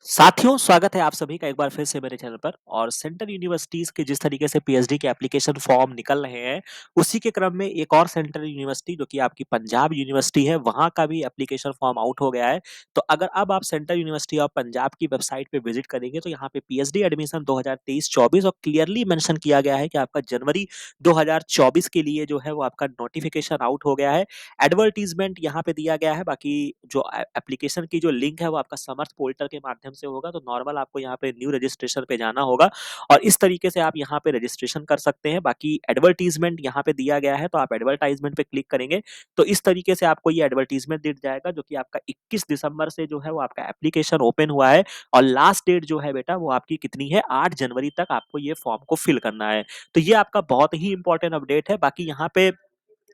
साथियों, स्वागत है आप सभी का एक बार फिर से मेरे चैनल पर। और सेंट्रल यूनिवर्सिटीज़ के जिस तरीके से पीएचडी के एप्लीकेशन फॉर्म निकल रहे हैं, उसी के क्रम में एक और सेंट्रल यूनिवर्सिटी जो कि आपकी पंजाब यूनिवर्सिटी है, वहाँ का भी एप्लीकेशन फॉर्म आउट हो गया है। तो अगर अब आप सेंट्रल यूनिवर्सिटी ऑफ पंजाब की वेबसाइट पे विजिट करेंगे, तो यहाँ पे पीएचडी एडमिशन 2023-24 और क्लियरली मेंशन किया गया है कि आपका जनवरी 2024 के लिए जो है वो आपका नोटिफिकेशन आउट हो गया है। एडवर्टाइजमेंट यहाँ पे दिया गया है, बाकी जो एप्लीकेशन की जो लिंक है वो आपका समर्थ पोर्टल के माध्यम से होगा। तो नॉर्मल आपको यहाँ पे न्यू रजिस्ट्रेशन पे जाना होगा और इस तरीके से आप यहाँ पे रजिस्ट्रेशन कर सकते हैं। बाकी एडवर्टाइजमेंट यहाँ पे दिया गया है, तो आप एडवर्टाइजमेंट पे क्लिक करेंगे तो इस तरीके से आपको ये एडवर्टाइजमेंट दिख जाएगा, जो कि आपका 21 दिसंबर से जो है वो आपका एप्लीकेशन ओपन हुआ है। और लास्ट डेट जो है बेटा वो आपकी कितनी है, 8 जनवरी तक आपको ये फॉर्म को फिल करना है। तो ये आपका बहुत ही इंपॉर्टेंट अपडेट है। बाकी यहाँ पे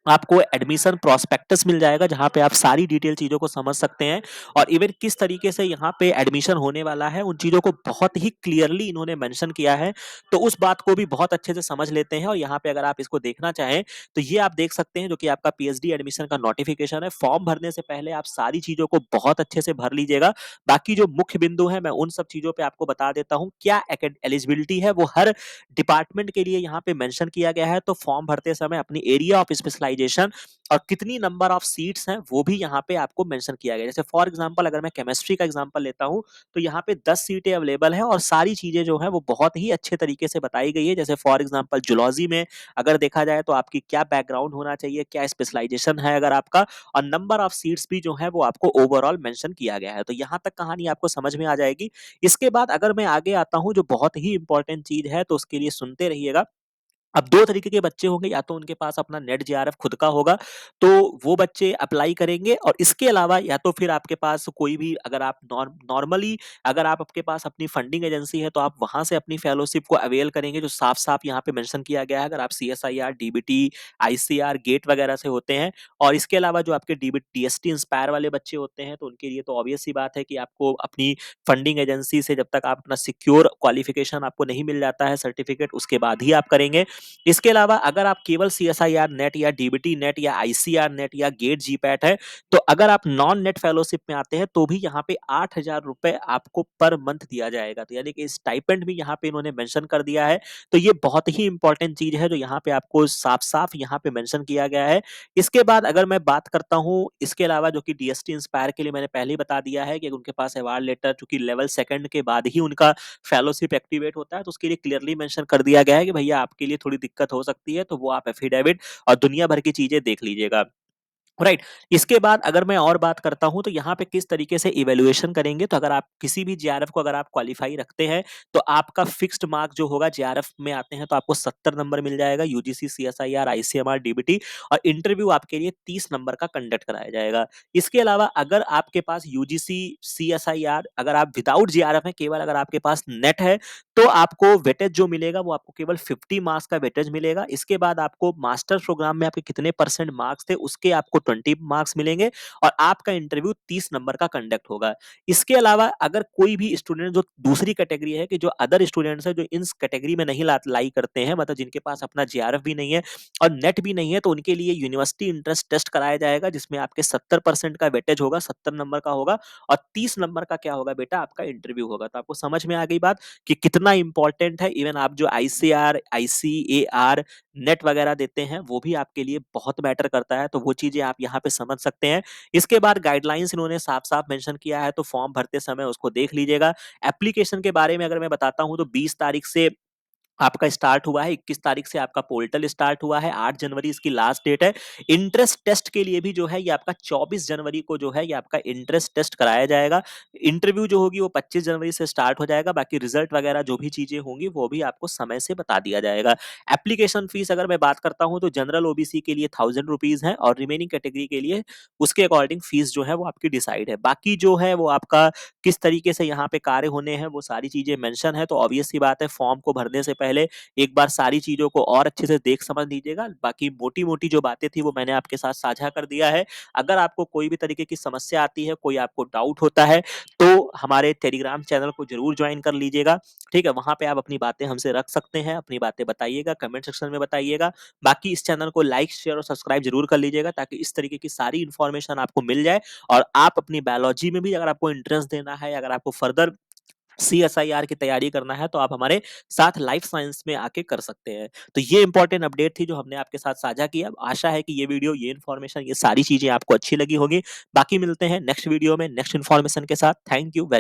आपको एडमिशन प्रॉस्पेक्टस मिल जाएगा, जहाँ पे आप सारी डिटेल चीज़ों को समझ सकते हैं। और इवन किस तरीके से यहाँ पे एडमिशन होने वाला है, उन चीज़ों को बहुत ही क्लियरली इन्होंने मेंशन किया है। तो उस बात को भी बहुत अच्छे से समझ लेते हैं। और यहाँ पे अगर आप इसको देखना चाहें, तो ये आप देख सकते हैं जो कि आपका पीएचडी एडमिशन का नोटिफिकेशन है। फॉर्म भरने से पहले आप सारी चीज़ों को बहुत अच्छे से भर लीजिएगा। बाकी जो मुख्य बिंदु है, मैं उन सब चीज़ों पे आपको बता देता हूँ। क्या एलिजिबिलिटी है, वो हर डिपार्टमेंट के लिए यहाँ पे मेंशन किया गया है। तो फॉर्म भरते समय अपनी एरिया ऑफ स्पेशलाइजेशन और कितनी नंबर ऑफ सीट्स हैं वो भी यहाँ पे आपको मेंशन किया गया है। जैसे फॉर एग्जांपल अगर मैं केमिस्ट्री का एग्जांपल लेता हूँ, तो यहाँ पे 10 सीटें अवेलेबल हैं और सारी चीजें जो है वो बहुत ही अच्छे तरीके से बताई गई है। जैसे फॉर एग्जांपल जूलॉजी में अगर देखा जाए तो आपकी क्या बैकग्राउंड होना चाहिए, क्या स्पेशलाइजेशन है अगर आपका, और नंबर ऑफ सीट्स भी जो है वो आपको ओवरऑल मेंशन किया गया है। तो यहाँ तक कहानी आपको समझ में आ जाएगी। इसके बाद अगर मैं आगे आता हूँ, जो बहुत ही इंपॉर्टेंट चीज है, तो उसके लिए सुनते रहिएगा। अब 2 तरीके के बच्चे होंगे, या तो उनके पास अपना नेट जेआरएफ खुद का होगा, तो वो बच्चे अप्लाई करेंगे। और इसके अलावा या तो फिर आपके पास कोई भी, अगर आप नॉर्मली अगर आप आपके पास अपनी फंडिंग एजेंसी है, तो आप वहाँ से अपनी फेलोशिप को अवेल करेंगे, जो साफ-साफ यहाँ पे मेंशन किया गया है। अगर आप सीएसआईआर, डीबीटी, आईसीआर, गेट वगैरह से होते हैं। और इसके अलावा जो आपके डीएसटी इंस्पायर वाले बच्चे होते हैं, तो उनके लिए तो ऑब्वियस सी बात है कि आपको अपनी फंडिंग एजेंसी से जब तक आप अपना सिक्योर क्वालिफिकेशन आपको नहीं मिल जाता है सर्टिफिकेट, उसके बाद ही आप करेंगे। इसके अलावा अगर आप केवल सीएसआईआर नेट या डीबीटी नेट या आईसीआर नेट या गेट जीपैट है, तो अगर आप नॉन नेट फेलोशिप में आते हैं, तो भी यहाँ पे 8,000 रुपए आपको पर मंथ दिया जाएगा। तो यानी कि स्टाइपेंड भी यहाँ पे इन्होंने मेंशन कर दिया है। तो ये बहुत ही इंपॉर्टेंट चीज है, जो यहाँ पे आपको साफ साफ यहाँ पे मेंशन किया गया है। इसके बाद अगर मैं बात करता हूँ, इसके अलावा जो कि डीएसटी इंस्पायर के लिए मैंने पहले ही बता दिया है कि उनके पास अवार्ड लेटर, चूंकि लेवल सेकंड के बाद ही उनका फेलोशिप एक्टिवेट होता है, तो उसके लिए क्लियरली मेंशन कर दिया गया है कि भैया आपके लिए थोड़ी दिक्कत हो सकती है, तो वो आप एफिडेविट और दुनिया भर की चीजें देख लीजिएगा। राइट। इसके बाद अगर मैं और बात करता हूं, तो यहाँ पे किस तरीके से इवेल्युएशन करेंगे, तो अगर आप किसी भी जेआरएफ को अगर आप क्वालिफाई रखते हैं, तो आपका फिक्स्ड मार्क जो होगा, जेआरएफ में आते हैं तो आपको 70 नंबर मिल जाएगा, यूजीसी, सीएसआईआर, आईसीएमआर, डीबीटी। और इंटरव्यू आपके लिए 30 नंबर का कंडक्ट कराया जाएगा। इसके अलावा अगर आपके पास यूजीसी, सीएसआईआर, अगर आप विदाउट जेआरएफ है, केवल अगर आपके पास नेट है, तो आपको वेटेज जो मिलेगा वो आपको केवल 50 मार्क्स का वेटेज मिलेगा। इसके बाद आपको मास्टर प्रोग्राम में आपके कितने परसेंट मार्क्स थे, उसके आपको 20 मार्क्स मिलेंगे। और आपका इंटरव्यू 30 नंबर का कंडक्ट होगा। इसके अलावा अगर कोई भी स्टूडेंट जो दूसरी कैटेगरी है, कि जो अदर स्टूडेंट्स है जो इस कैटेगरी में नहीं लाई करते हैं, मतलब जिनके पास अपना जेआरएफ भी नहीं है और नेट भी नहीं है, तो उनके लिए यूनिवर्सिटी इंट्रेंस टेस्ट कराया जाएगा, जिसमें आपके 70% का वेटेज होगा, 70 नंबर का होगा। और 30 नंबर का क्या होगा बेटा, आपका इंटरव्यू होगा। तो आपको समझ में आ गई बात कि कितना इंपॉर्टेंट है। इवन आप जो आईसीआर, आईसीएआर, नेट वगैरह देते हैं, वो भी आपके लिए बहुत मैटर करता है। तो वो चीजें आप यहाँ पे समझ सकते हैं। इसके बाद गाइडलाइंस इन्होंने साफ साफ मेंशन किया है, तो फॉर्म भरते समय उसको देख लीजिएगा। एप्लीकेशन के बारे में अगर मैं बताता हूँ, तो 20 तारीख से आपका स्टार्ट हुआ है, 21 तारीख से आपका पोर्टल स्टार्ट हुआ है, 8 जनवरी इसकी लास्ट डेट है। इंट्रेंस टेस्ट के लिए भी जो है ये आपका 24 जनवरी को जो है ये आपका इंट्रेंस टेस्ट कराया जाएगा। इंटरव्यू जो होगी वो 25 जनवरी से स्टार्ट हो जाएगा। बाकी रिजल्ट वगैरह जो भी चीजें होंगी वो भी आपको समय से बता दिया जाएगा। एप्लीकेशन फीस अगर मैं बात करता हूँ, तो जनरल ओबीसी के लिए 1000 रुपीज है, और रिमेनिंग कैटेगरी के लिए उसके अकॉर्डिंग फीस जो है वो आपकी डिसाइड है। बाकी जो है वो आपका किस तरीके से यहाँ पे कार्य होने हैं, वो सारी चीजें मेंशन है। तो ऑब्वियस सी बात है, फॉर्म को भरने से पहले एक बार सारी चीजों को और अच्छे से देख समझ लीजिएगा। बाकी मोटी मोटी जो बातें थी वो मैंने आपके साथ साझा कर दिया है। अगर आपको कोई भी तरीके की समस्या आती है, कोई आपको डाउट होता है, तो हमारे टेलीग्राम चैनल को जरूर ज्वाइन कर लीजिएगा। ठीक है, वहां पे आप अपनी बातें हमसे रख सकते हैं, अपनी बातें बताइएगा, कमेंट सेक्शन में बताइएगा। बाकी इस चैनल को लाइक, शेयर और सब्सक्राइब जरूर कर लीजिएगा, ताकि इस तरीके की सारी इन्फॉर्मेशन आपको मिल जाए। और आप अपनी बायोलॉजी में भी अगर आपको इंट्रेंस देना है, अगर आपको फर्दर सीएसआईआर की तैयारी करना है तो आप हमारे साथ लाइफ साइंस में आके कर सकते हैं। तो ये इंपॉर्टेंट अपडेट थी जो हमने आपके साथ साझा किया। आशा है कि ये वीडियो, ये इन्फॉर्मेशन, ये सारी चीज़ें आपको अच्छी लगी होंगी। बाकी मिलते हैं नेक्स्ट वीडियो में नेक्स्ट इन्फॉर्मेशन के साथ। Thank you very